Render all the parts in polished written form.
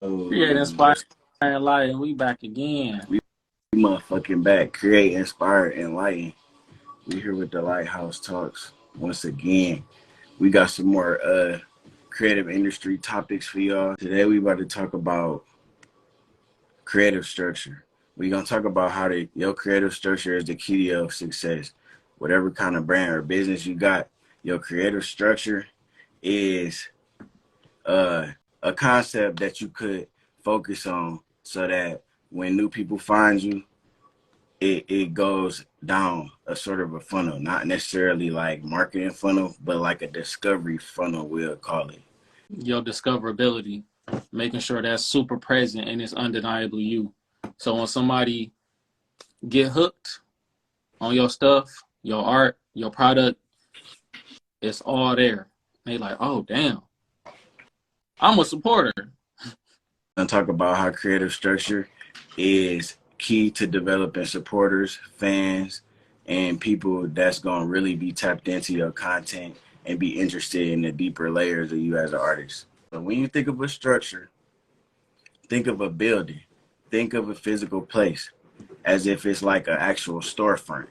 Create, inspire, and light, and we back again. We motherfucking back. Create, inspire, enlighten. We here with the Lighthouse Talks once again. We got some more creative industry topics for y'all. Today we about to talk about creative structure. We gonna talk about how your creative structure is the key to your success. Whatever kind of brand or business you got, your creative structure is a concept that you could focus on so that when new people find you, it goes down a sort of a funnel, not necessarily like marketing funnel, but like a discovery funnel, we'll call it. Your discoverability, making sure that's super present and it's undeniably you. So when somebody get hooked on your stuff, your art, your product, it's all there. They like, oh damn, I'm a supporter. I'm talk about how creative structure is key to developing supporters, fans, and people that's gonna really be tapped into your content and be interested in the deeper layers of you as an artist. So when you think of a structure, think of a building, think of a physical place as if it's like an actual storefront.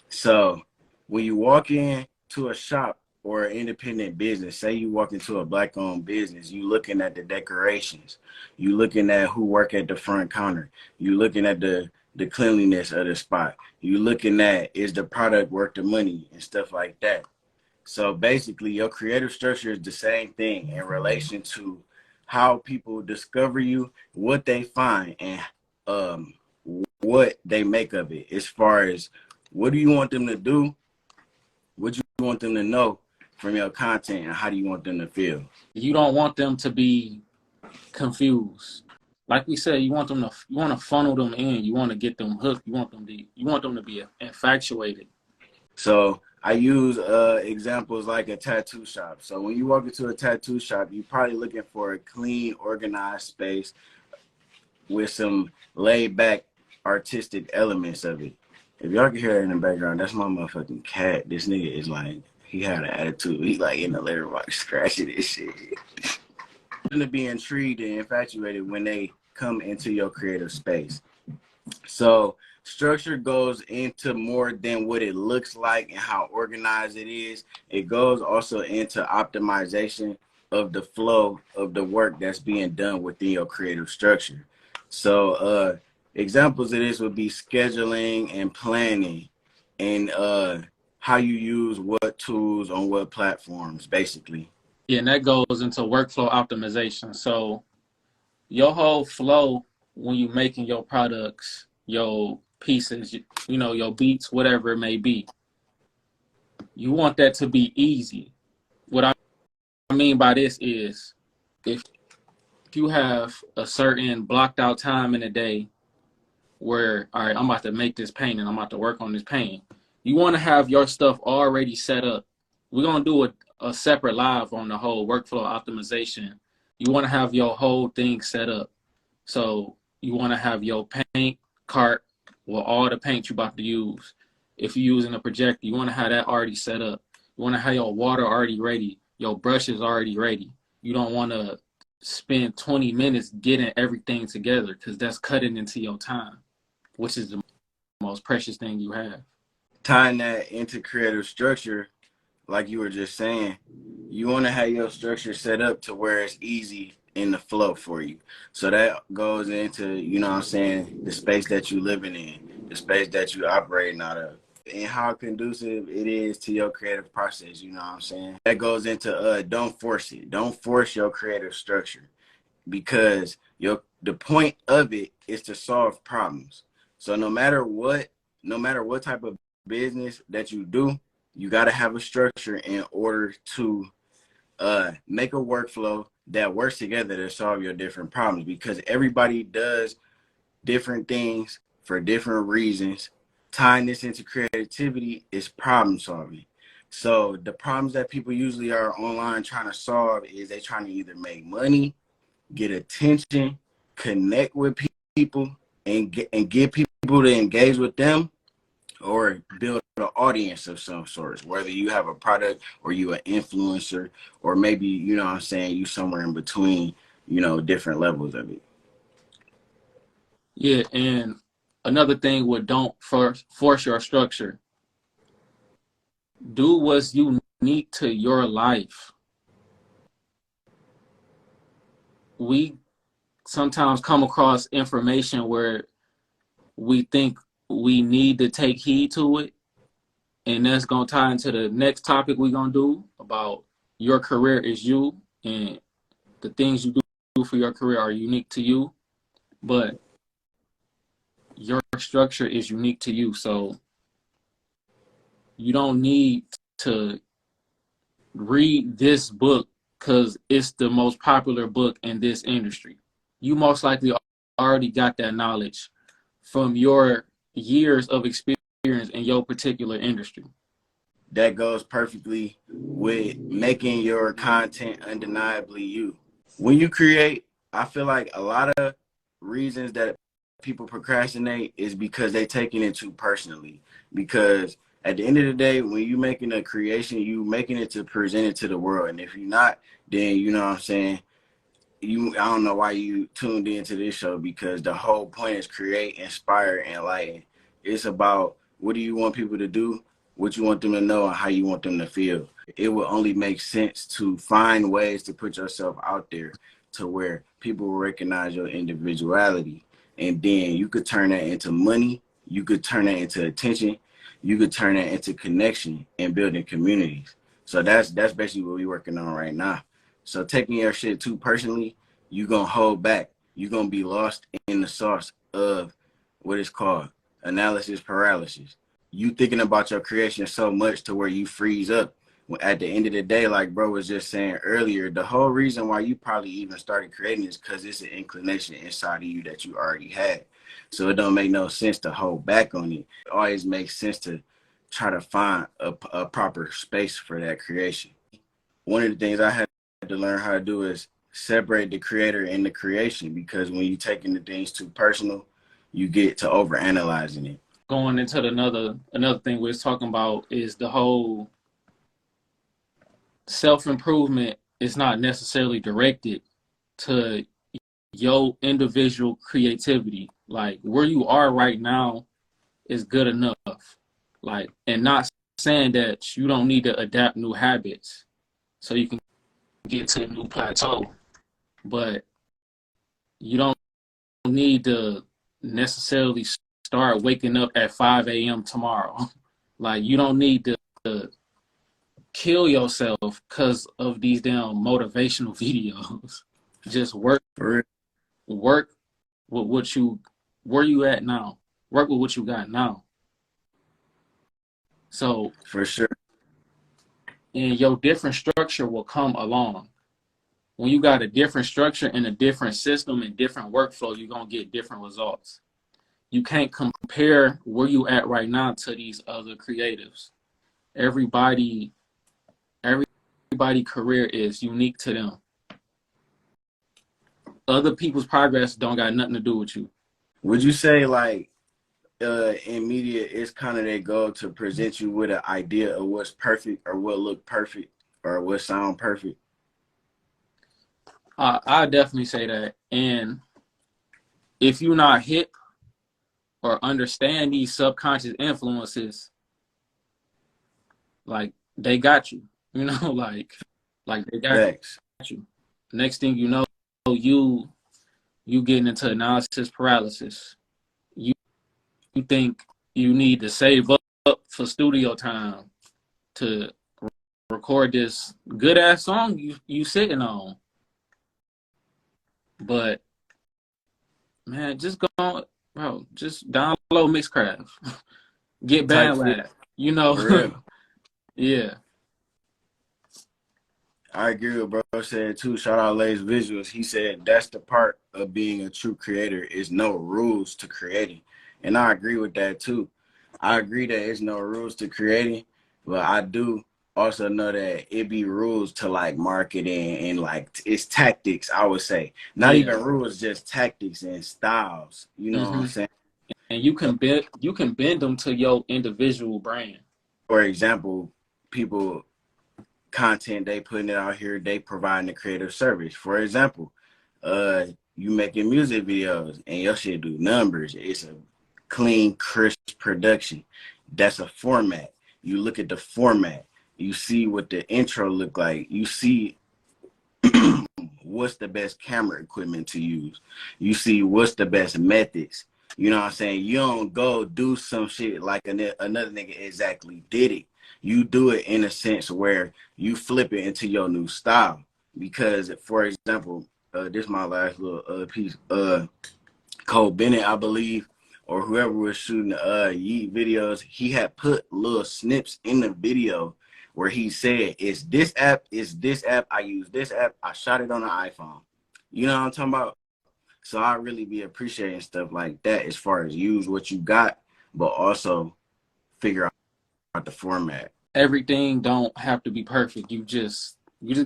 So when you walk into a shop or an independent business, say you walk into a black-owned business, you looking at the decorations, you looking at who work at the front counter, you looking at the cleanliness of the spot, you looking at is the product worth the money and stuff like that. So basically, your creative structure is the same thing in relation to how people discover you, what they find, and what they make of it. As far as what do you want them to do, what you want them to know from your content, and how do you want them to feel? You don't want them to be confused. Like we said, you want to funnel them in. You want to get them hooked. You want them to be infatuated. So I use examples like a tattoo shop. So when you walk into a tattoo shop, you're probably looking for a clean, organized space with some laid back artistic elements of it. If y'all can hear it in the background, that's my motherfucking cat. This nigga is like, he had an attitude. He like in the litter box scratching this shit. To be intrigued and infatuated when they come into your creative space. So structure goes into more than what it looks like and how organized it is. It goes also into optimization of the flow of the work that's being done within your creative structure. So examples of this would be scheduling and planning, and how you use what tools on what platforms, basically. Yeah, and that goes into workflow optimization. So your whole flow when you're making your products, your pieces, your beats, whatever it may be, you want that to be easy. What I mean by this is if you have a certain blocked out time in a day where, all right, I'm about to make this painting, I'm about to work on this painting, you want to have your stuff already set up. We're going to do a separate live on the whole workflow optimization. You want to have your whole thing set up. So you want to have your paint cart with all the paint you're about to use. If you're using a projector, you want to have that already set up. You want to have your water already ready. Your brushes already ready. You don't want to spend 20 minutes getting everything together because that's cutting into your time, which is the most precious thing you have. Tying that into creative structure, like you were just saying, you want to have your structure set up to where it's easy in the flow for you. So that goes into, you know what I'm saying, the space that you living in, the space that you operating out of, and how conducive it is to your creative process, you know what I'm saying? That goes into don't force it. Don't force your creative structure, because the point of it is to solve problems. So no matter what type of business that you do, you got to have a structure in order to make a workflow that works together to solve your different problems, because everybody does different things for different reasons. Tying this into creativity is problem solving. So the problems that people usually are online trying to solve is they trying to either make money, get attention, connect with people, and get people to engage with them, or build an audience of some sort, whether you have a product or you an influencer, or maybe, you know what I'm saying, you somewhere in between. different levels of it. Yeah, and another thing with don't force your structure. Do what's unique to your life. We sometimes come across information where we think we need to take heed to it, and that's going to tie into the next topic we're going to do about your career is you, and the things you do for your career are unique to you, but your structure is unique to you. So you don't need to read this book because it's the most popular book in this industry. You most likely already got that knowledge from your years of experience in your particular industry. That goes perfectly with making your content undeniably you. When you create, I feel like a lot of reasons that people procrastinate is because they taking it too personally. Because at the end of the day, when you making a creation, you making it to present it to the world. And if you're not, then you know what I'm saying, I don't know why you tuned into this show, because the whole point is create, inspire, and enlighten. It's about what do you want people to do, what you want them to know, and how you want them to feel. It will only make sense to find ways to put yourself out there to where people will recognize your individuality. And then you could turn that into money, you could turn that into attention, you could turn that into connection and building communities. So that's basically what we're working on right now. So taking your shit too personally, you're going to hold back. You're going to be lost in the sauce of what is called analysis paralysis. You thinking about your creation so much to where you freeze up. At the end of the day, like bro was just saying earlier, the whole reason why you probably even started creating is because it's an inclination inside of you that you already had. So it don't make no sense to hold back on it. It always makes sense to try to find a proper space for that creation. One of the things I had to learn how to do is separate the creator and the creation, because when you taking the things too personal, you get to overanalyzing it. Going into another thing we're talking about is the whole self-improvement is not necessarily directed to your individual creativity. Like where you are right now is good enough. Like, and not saying that you don't need to adapt new habits so you can get to a new plateau, but you don't need to necessarily start waking up at 5 a.m. tomorrow. Like you don't need to kill yourself because of these damn motivational videos. Just work with what you, where you at now. Work with what you got now. So for sure. And your different structure will come along. When you got a different structure and a different system and different workflow, you're gonna get different results. You can't compare where you at right now to these other creatives. Everybody career is unique to them. Other people's progress don't got nothing to do with you. Would you say like in media, it's kind of their goal to present you with an idea of what's perfect or what look perfect or what sound perfect? I definitely say that. And if you're not hip or understand these subconscious influences, like they got you, like they got Thanks. you. Next thing you know, you getting into analysis paralysis. You think you need to save up for studio time to record this good ass song you sitting on. But man, just go, bro. Just download Mixcraft, get BandLab. For real. Yeah. I agree with bro said too. Shout out Lay's Visuals. He said that's the part of being a true creator is no rules to creating. And I agree with that too. I agree that there's no rules to creating, but I do also know that it be rules to like marketing and like it's tactics, I would say. Not even rules, just tactics and styles. You know what I'm saying? And you can bend them to your individual brand. For example, people content they putting it out here, they providing a creative service. For example, You making music videos and your shit do numbers. It's a clean, crisp production. That's a format. You look at the format. You see what the intro look like. You see what's the best camera equipment to use. You see what's the best methods. You know what I'm saying? You don't go do some shit like another nigga exactly did it. You do it in a sense where you flip it into your new style. Because, for example, this is my last little piece. Cole Bennett, I believe, or whoever was shooting Yeet videos, he had put little snips in the video where he said, it's this app, I use this app, I shot it on an iPhone. You know what I'm talking about? So I really be appreciating stuff like that as far as use what you got, but also figure out the format. Everything don't have to be perfect. You just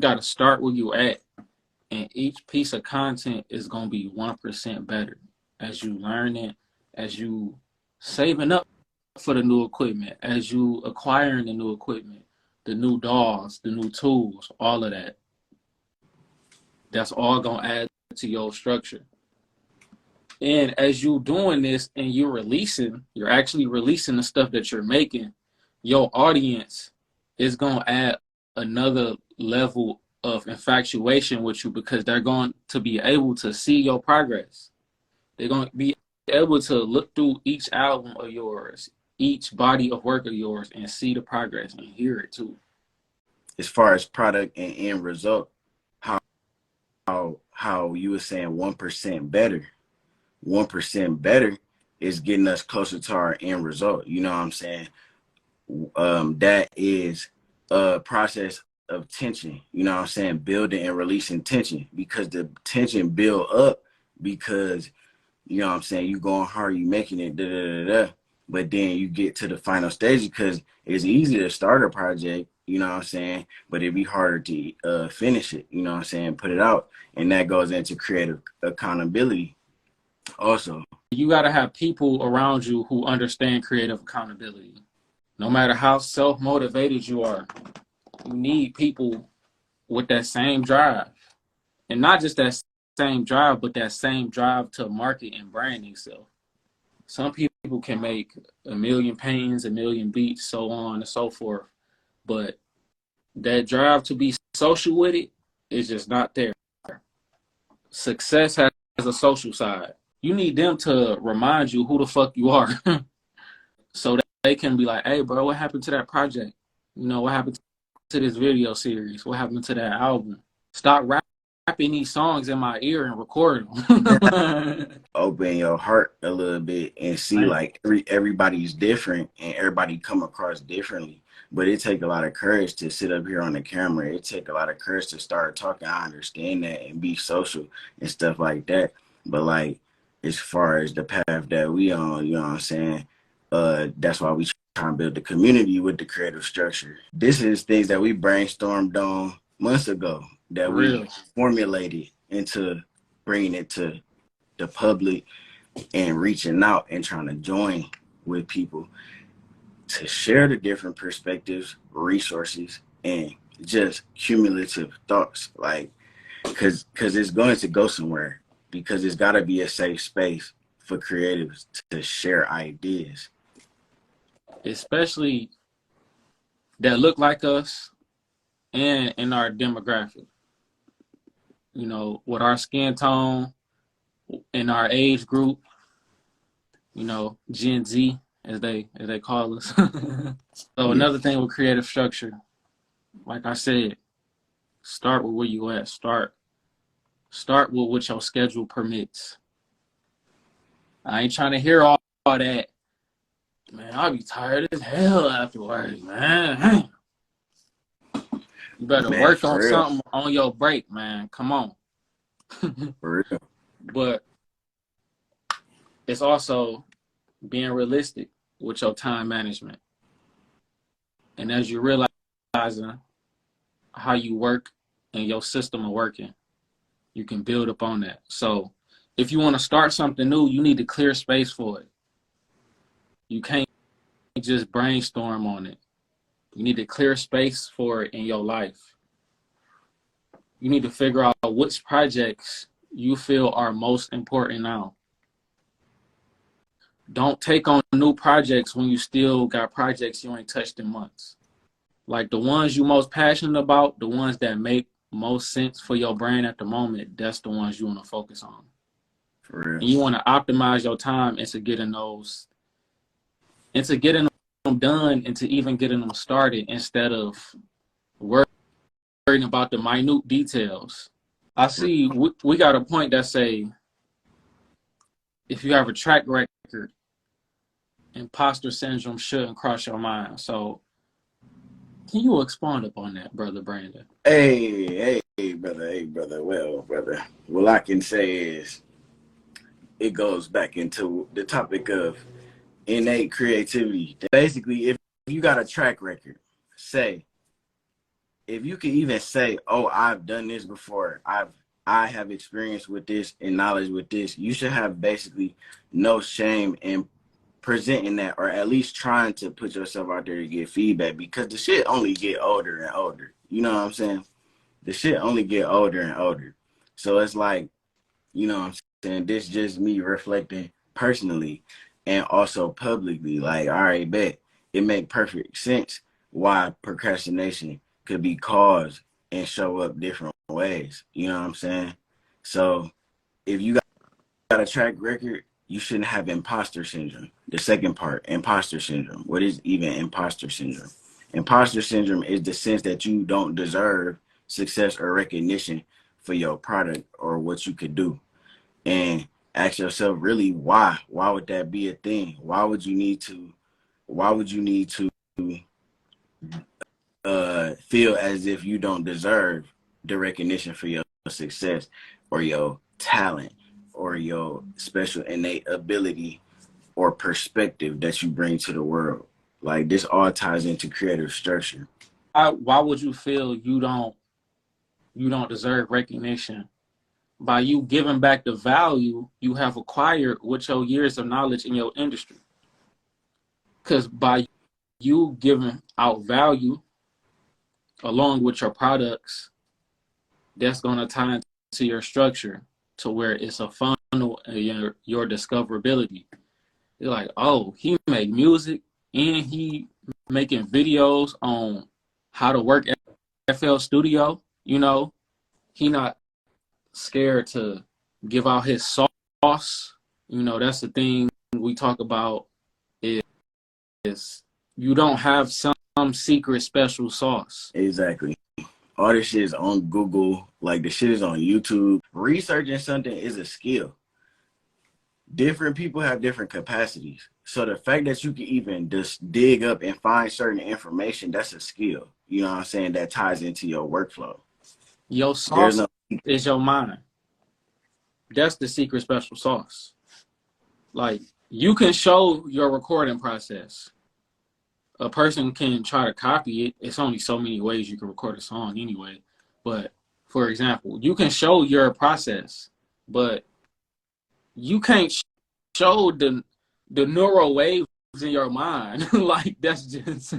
got to start where you at, and each piece of content is going to be 1% better as you learn it, as you saving up for the new equipment, as you acquiring the new equipment, the new DAWs, the new tools, all of that. That's all going to add to your structure. And as you doing this and you're actually releasing the stuff that you're making, your audience is going to add another level of infatuation with you, because they're going to be able to see your progress. They're going to be able to look through each album of yours, each body of work of yours, and see the progress and hear it too. As far as product and end result, how you were saying 1% better. 1% better is getting us closer to our end result. You know what I'm saying? That is a process of tension. You know what I'm saying? Building and releasing tension, because the tension build up because, you know what I'm saying, you going hard, you making it, da, da, da, da. But then you get to the final stage, because it's easy to start a project, you know what I'm saying, but it'd be harder to finish it, you know what I'm saying, put it out. And that goes into creative accountability also. You got to have people around you who understand creative accountability. No matter how self-motivated you are, you need people with that same drive. And not just that same drive, but that same drive to market and brand yourself. Some people can make a million paintings, a million beats, so on and so forth. But that drive to be social with it is just not there. Success has a social side. You need them to remind you who the fuck you are. So that they can be like, hey, bro, what happened to that project? You know, what happened to this video series? What happened to that album? Stop rapping these songs in my ear and record them. Open your heart a little bit and see, like, everybody's different and everybody come across differently. But it take a lot of courage to sit up here on the camera. It take a lot of courage to start talking. I understand that, and be social and stuff like that. But like, as far as the path that we on, you know what I'm saying? That's why we try and build the community with the creative structure. This is things that we brainstormed on months ago that we formulated into bringing it to the public and reaching out and trying to join with people to share the different perspectives, resources, and just cumulative thoughts. Like, cause it's going to go somewhere, because it's got to be a safe space for creatives to share ideas, especially that look like us and in our demographic. You know, with our skin tone, in our age group, you know, Gen Z, as they call us. So another thing with creative structure, like I said, start with where you at. Start with what your schedule permits. I ain't trying to hear all that. Man, I'll be tired as hell afterwards, man. You better work on something on your break, man. Come on. For real. But it's also being realistic with your time management. And as you realizing how you work and your system of working, you can build upon that. So if you want to start something new, you need to clear space for it. You can't just brainstorm on it. You need to clear space for it in your life. You need to figure out which projects you feel are most important now. Don't take on new projects when you still got projects you ain't touched in months. Like the ones you most passionate about, the ones that make most sense for your brain at the moment, that's the ones you want to focus on. For real. And you want to optimize your time into getting them done, into even getting them started instead of worrying about the minute details. I see we got a point that say if you have a track record, imposter syndrome shouldn't cross your mind. So can you expand upon that, Brother Brandon? Hey, brother. Well, brother, what I can say is it goes back into the topic of innate creativity. Basically, if you got a track record, say, if you can even say, oh, I've done this before, I have experience with this and knowledge with this, you should have basically no shame in presenting that, or at least trying to put yourself out there to get feedback, because the shit only get older and older. You know what I'm saying? The shit only get older and older. So it's like, you know what I'm saying, this just me reflecting personally and also publicly. Like, all right, bet it make perfect sense why procrastination could be caused and show up different ways. You know what I'm saying? So if you got a track record, you shouldn't have imposter syndrome. The second part, imposter syndrome. What is even imposter syndrome? Imposter syndrome is the sense that you don't deserve success or recognition for your product or what you could do. And ask yourself, really, why? Why would that be a thing? Why would you need to feel as if you don't deserve the recognition for your success or your talent or your special innate ability or perspective that you bring to the world? Like, this all ties into creative structure. Why would you feel you don't deserve recognition? By you giving back the value you have acquired with your years of knowledge in your industry. Because by you giving out value along with your products, that's going to tie into your structure to where it's a funnel and your discoverability. You're like, oh, he make music and he making videos on how to work at FL Studio. You know, he not scared to give out his sauce. You know, that's the thing we talk about is you don't have some secret special sauce. Exactly. All this shit is on Google. Like, the shit is on YouTube. Researching something is a skill. Different people have different capacities. So the fact that you can even just dig up and find certain information, that's a skill. You know what I'm saying? That ties into your workflow. Your sauce is your mind. That's the secret special sauce. Like, you can show your recording process. A person can try to copy it. It's only so many ways you can record a song anyway. But for example, you can show your process, but you can't show the neural waves in your mind. Like, that's just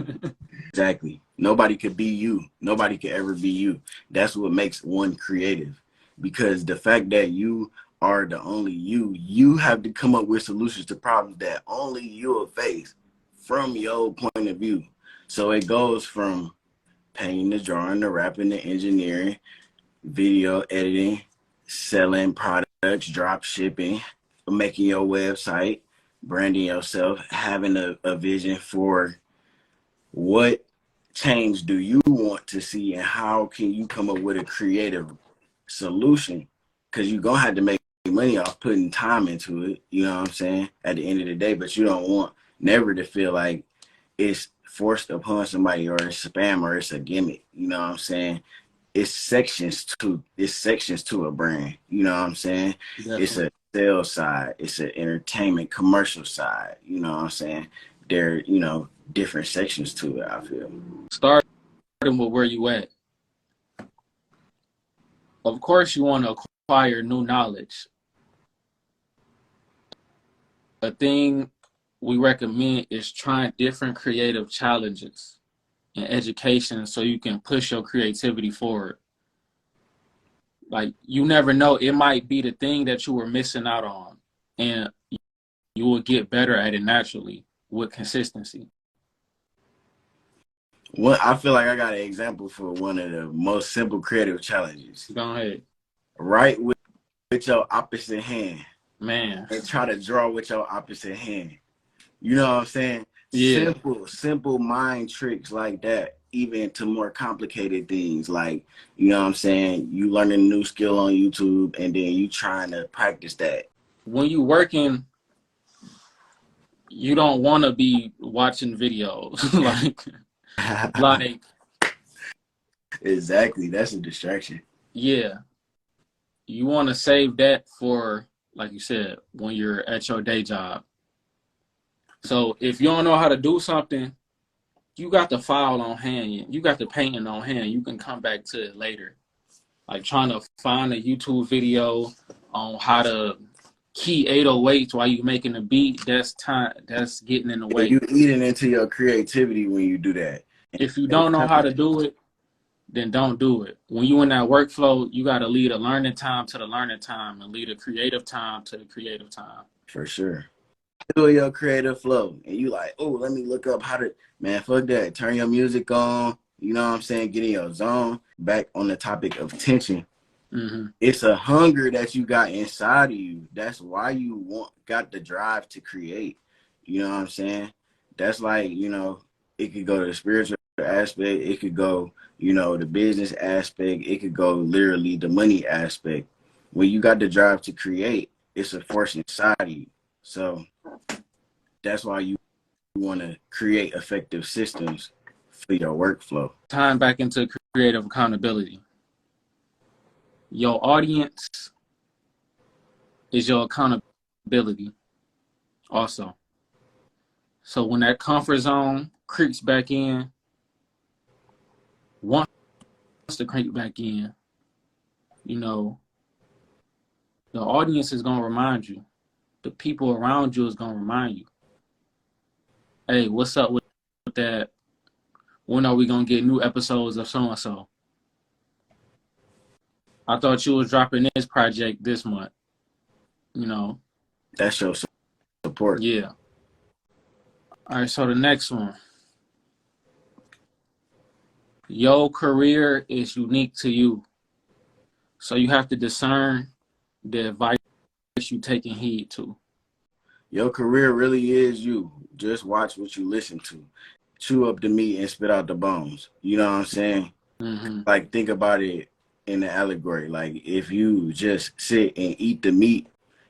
Exactly. Nobody could be you. Nobody could ever be you. That's what makes one creative. Because the fact that you are the only you have to come up with solutions to problems that only you'll face from your point of view. So it goes from painting, the drawing, the rapping, the engineering, video editing, selling products, drop shipping, making your website, branding yourself, having a vision for what change do you want to see and how can you come up with a creative solution, because you're gonna have to make money off putting time into it, you know what I'm saying, at the end of the day. But you don't want never to feel like it's forced upon somebody or it's spam or it's a gimmick, you know what I'm saying. It's sections to a brand, you know what I'm saying. Definitely. It's a sales side, it's an entertainment commercial side, you know what I'm saying. There, you know, different sections to it, I feel. Starting with where you at. Of course, you want to acquire new knowledge. A thing we recommend is trying different creative challenges in education so you can push your creativity forward. Like, you never know. It might be the thing that you were missing out on, and you will get better at it naturally with consistency. I feel like I got an example for one of the most simple creative challenges. Go ahead. Write with your opposite hand. Man. And try to draw with your opposite hand. You know what I'm saying? Yeah. Simple mind tricks like that, even to more complicated things. Like, you know what I'm saying? You learning a new skill on YouTube and then you trying to practice that. When you working, you don't want to be watching videos. like Exactly. That's a distraction. yeah. You want to save that for, like you said, when you're at your day job. So if you don't know how to do something, you got the file on hand. You got the painting on hand. You can come back to it later. Like trying to find a YouTube video on how to key 808s while you're making a beat, that's time. That's getting in the way. You eating into your creativity when you do that. If you don't know how to do it, then don't do it. When you in that workflow, you got to lead a learning time to the learning time and lead a creative time to the creative time. For sure. Do your creative flow and you like, oh, let me look up how to, man, fuck that. Turn your music on. You know what I'm saying? Get in your zone. Back on the topic of tension. Mm-hmm. It's a hunger that you got inside of you. That's why you got the drive to create. You know what I'm saying? That's like, you know, it could go to the spiritual aspect. It could go, you know, the business aspect. It could go literally the money aspect. When you got the drive to create, it's a force inside of you. So that's why you want to create effective systems for your workflow. Time back into creative accountability. Your audience is your accountability also. So when that comfort zone creeps back in, once to creep back in, you know, the audience is going to remind you. The people around you is going to remind you. Hey, what's up with that? When are we going to get new episodes of so-and-so? I thought you was dropping this project this month. You know. That's your support. Yeah. All right, so the next one. Your career is unique to you. So you have to discern the advice you taking heed to. Your career really is you. Just watch what you listen to. Chew up the meat and spit out the bones. You know what I'm saying? Mm-hmm. Like, think about it in the allegory. Like, if you just sit and eat the meat,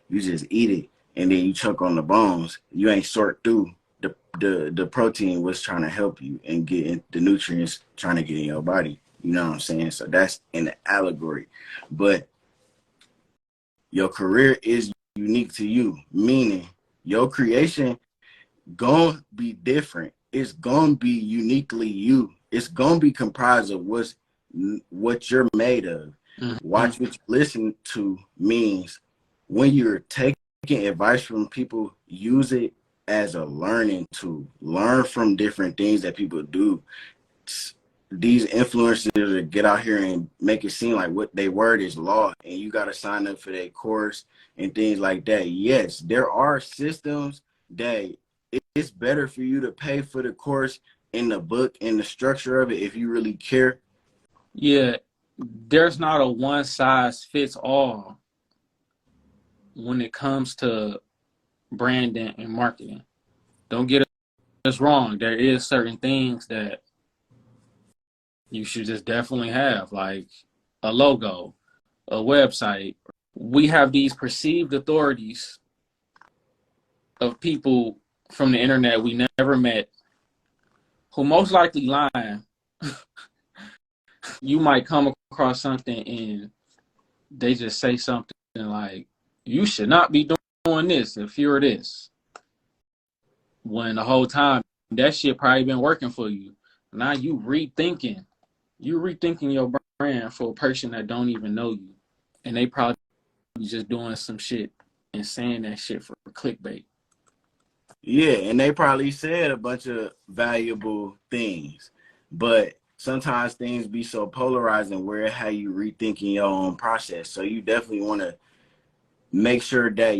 you just eat it, and then you choke on the bones, you ain't sort through the protein was trying to help you and get in the nutrients trying to get in your body. You know what I'm saying? So that's in the allegory. But your career is unique to you, meaning your creation gonna be different. It's gonna be uniquely you. It's gonna be comprised of what you're made of. Mm-hmm. Watch what you listen to means when you're taking advice from people, use it as a learning tool. Learn from different things that people do. These influencers that get out here and make it seem like what they word is law and you got to sign up for their course and things like that. Yes, there are systems that it's better for you to pay for the course in the book and the structure of it if you really care. Yeah, there's not a one size fits all when it comes to branding and marketing. Don't get us wrong. There is certain things that you should just definitely have, like a logo, a website. We have these perceived authorities of people from the internet we never met who most likely lying. You might come across something and they just say something like, you should not be doing this if you're this. When the whole time that shit probably been working for you. Now you rethinking your brand for a person that don't even know you. And they probably just doing some shit and saying that shit for clickbait. Yeah, and they probably said a bunch of valuable things, but sometimes things be so polarizing where how you rethinking your own process. So you definitely want to make sure that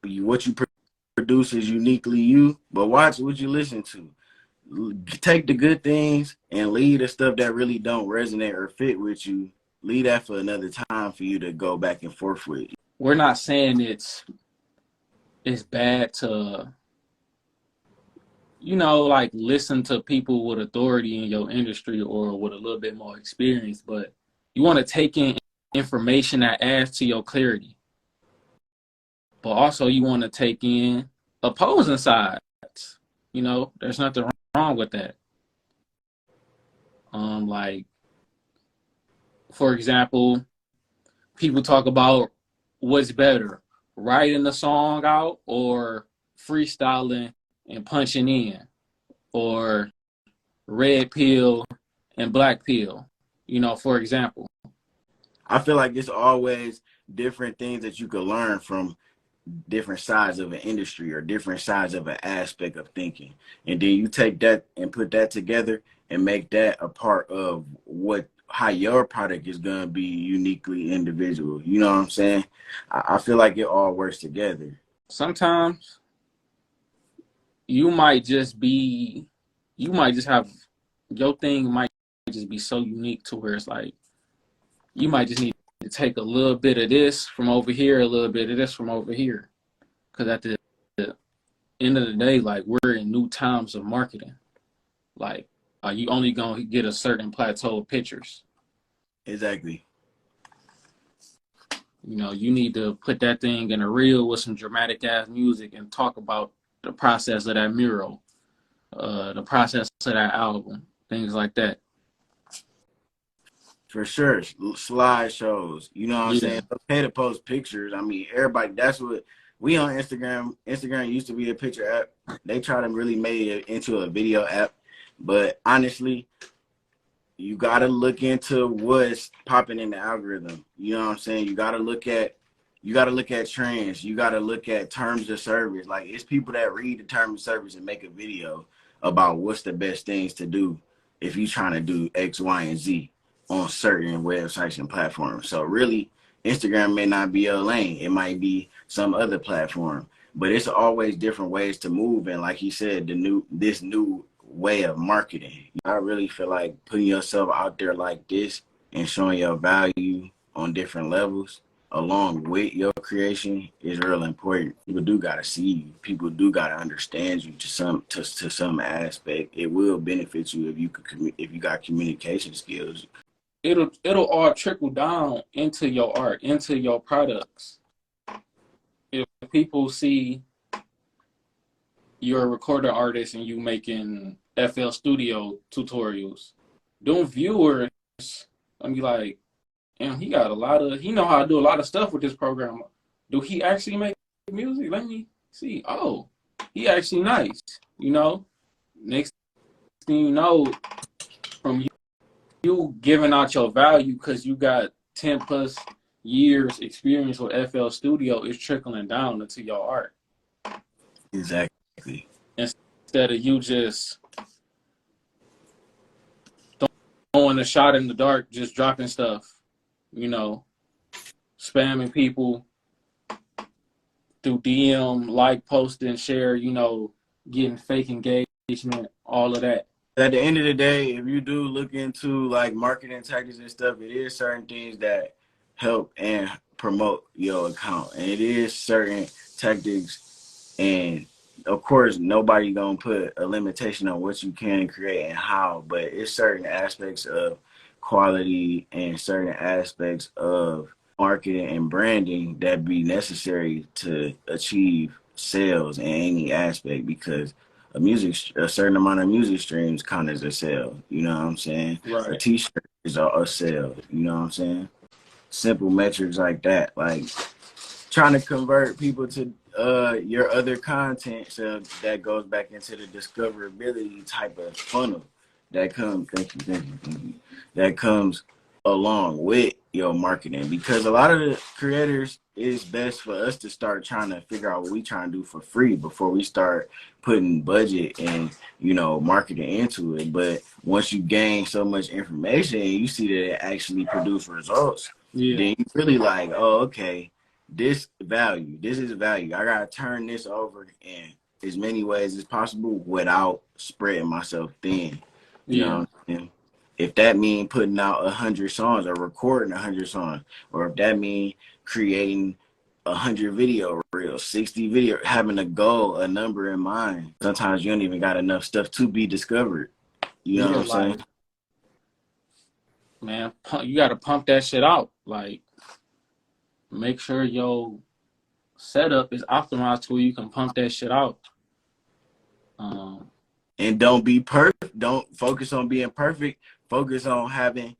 what you produce is uniquely you, but watch what you listen to. Take the good things and leave the stuff that really don't resonate or fit with you. Leave that for another time for you to go back and forth with. We're not saying it's bad to, like listen to people with authority in your industry or with a little bit more experience, but you want to take in information that adds to your clarity. But also you want to take in opposing sides. There's nothing wrong with that. Like, for example, people talk about what's better, writing the song out or freestyling and punching in, or red pill and black pill, for example. I feel like it's always different things that you could learn from different sides of an industry or different sides of an aspect of thinking. And then you take that and put that together and make that a part of how your product is going to be uniquely individual. You know what I'm saying? I feel like it all works together. Sometimes you might just have, your thing might just be so unique to where it's like, you might just need to take a little bit of this from over here, a little bit of this from over here. Because at the end of the day, like, we're in new times of marketing. Like, are you only going to get a certain plateau of pictures? Exactly. You need to put that thing in a reel with some dramatic ass music and talk about the process of that mural, the process of that album, things like that. For sure. Slideshows. You know what I'm saying? Yeah. It's okay to post pictures. I mean, everybody, that's what we on Instagram. Instagram used to be a picture app. They try to really make it into a video app. But honestly, you got to look into what's popping in the algorithm. You know what I'm saying? You got to look at trends. You got to look at terms of service. Like, it's people that read the terms of service and make a video about what's the best things to do if you're trying to do X, Y, and Z on certain websites and platforms. So really, Instagram may not be your lane. It might be some other platform, but it's always different ways to move. And like he said, this new way of marketing. I really feel like putting yourself out there like this and showing your value on different levels along with your creation is real important. People do gotta see you. People do gotta understand you to some aspect. It will benefit you if you got communication skills. It'll all trickle down into your art, into your products. If people see you're a recording artist and you making FL Studio tutorials, them viewers gonna be like, damn, he know how to do a lot of stuff with this program. Do he actually make music? Let me see. Oh, he actually nice. Next thing you know, from you giving out your value because you got 10 plus years experience with FL Studio, is trickling down into your art. Exactly. Instead of you just throwing a shot in the dark, just dropping stuff, spamming people through DM, like, posting, share, getting fake engagement, all of that. At the end of the day, if you do look into like marketing tactics and stuff, it is certain things that help and promote your account, and it is certain tactics. And of course, nobody gonna put a limitation on what you can create and how, but it's certain aspects of quality and certain aspects of marketing and branding that be necessary to achieve sales in any aspect, because a certain amount of music streams count as a sale. You know what I'm saying? Right. A t-shirt is a sale. You know what I'm saying? Simple metrics like that, like trying to convert people to your other content, so that goes back into the discoverability type of funnel that comes. Thank you. That comes along with your marketing, because a lot of the creators, it's best for us to start trying to figure out what we trying to do for free before we start putting budget and marketing into it. But once you gain so much information and you see that it actually produce results, then you really like, oh, okay, this is value. I gotta turn this over in as many ways as possible without spreading myself thin. You know what I'm saying? If that means putting out 100 songs or recording 100 songs, or if that means creating 100 video reels, 60 video, having a goal, a number in mind. Sometimes you don't even got enough stuff to be discovered. You know what I'm saying? Man, you got to pump that shit out. Like, make sure your setup is optimized to where you can pump that shit out. And don't be perfect. Don't focus on being perfect. Focus on having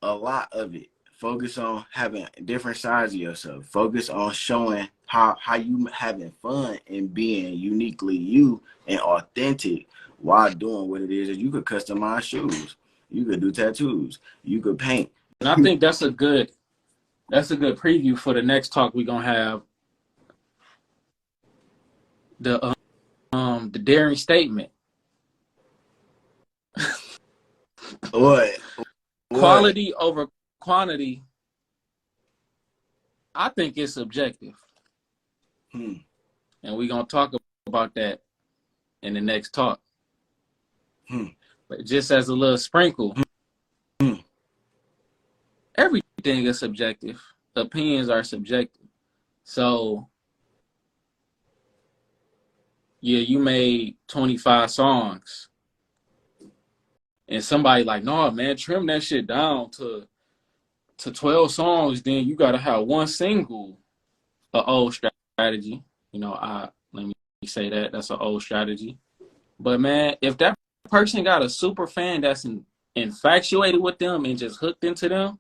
a lot of it. Focus on having different sides of yourself. Focus on showing how you having fun and being uniquely you and authentic while doing what it is. That you could customize shoes. You could do tattoos. You could paint. And I think that's a good preview for the next talk we're gonna have. The daring statement. What? Quality over quantity. I think it's subjective. And we're gonna talk about that in the next talk. But just as a little sprinkle, everything is subjective. Opinions are subjective. So yeah, you made 25 songs. And somebody like, no, man, trim that shit down to 12 songs. Then you gotta have one single. An old strategy. Let me say that's an old strategy. But man, if that person got a super fan that's infatuated with them and just hooked into them,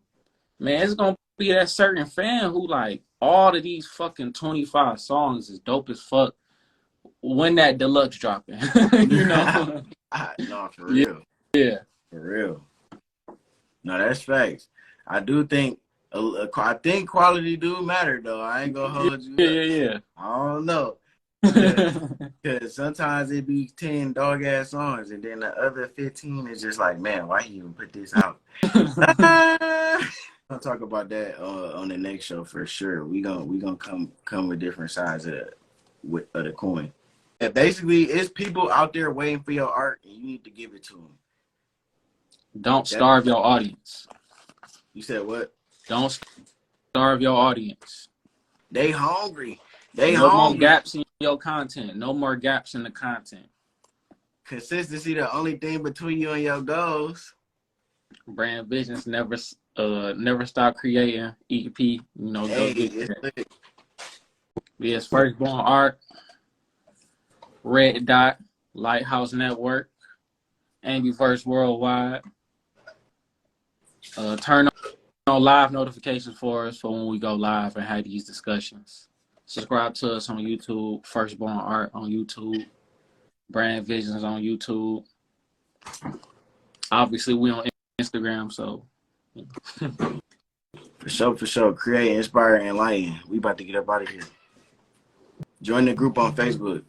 man, it's gonna be that certain fan who like all of these fucking 25 songs is dope as fuck. When that deluxe dropping, No, for real. Yeah, for real. No, that's facts. I do think. I think quality do matter though. I ain't gonna hold you. Yeah. I don't know. Because sometimes it be 10 dog ass songs, and then the other 15 is just like, man, why you even put this out? I'll talk about that on the next show for sure. We gonna come with different sides of the coin. And basically, it's people out there waiting for your art, and you need to give it to them. Don't starve your audience. You said what? Don't starve your audience. They hungry. No more gaps in your content. No more gaps in the content. Consistency the only thing between you and your goals. Brand visions never stop creating. EP, go get that. Yes, Firstborn Art, Red Dot, Lighthouse Network, Ambiverse Worldwide. Turn on live notifications for us for when we go live and have these discussions. Subscribe to us on YouTube, Firstborn Art on YouTube, Brand Visions on YouTube. Obviously, we on Instagram, so. For sure. Create, inspire, and enlighten. We about to get up out of here. Join the group on Facebook.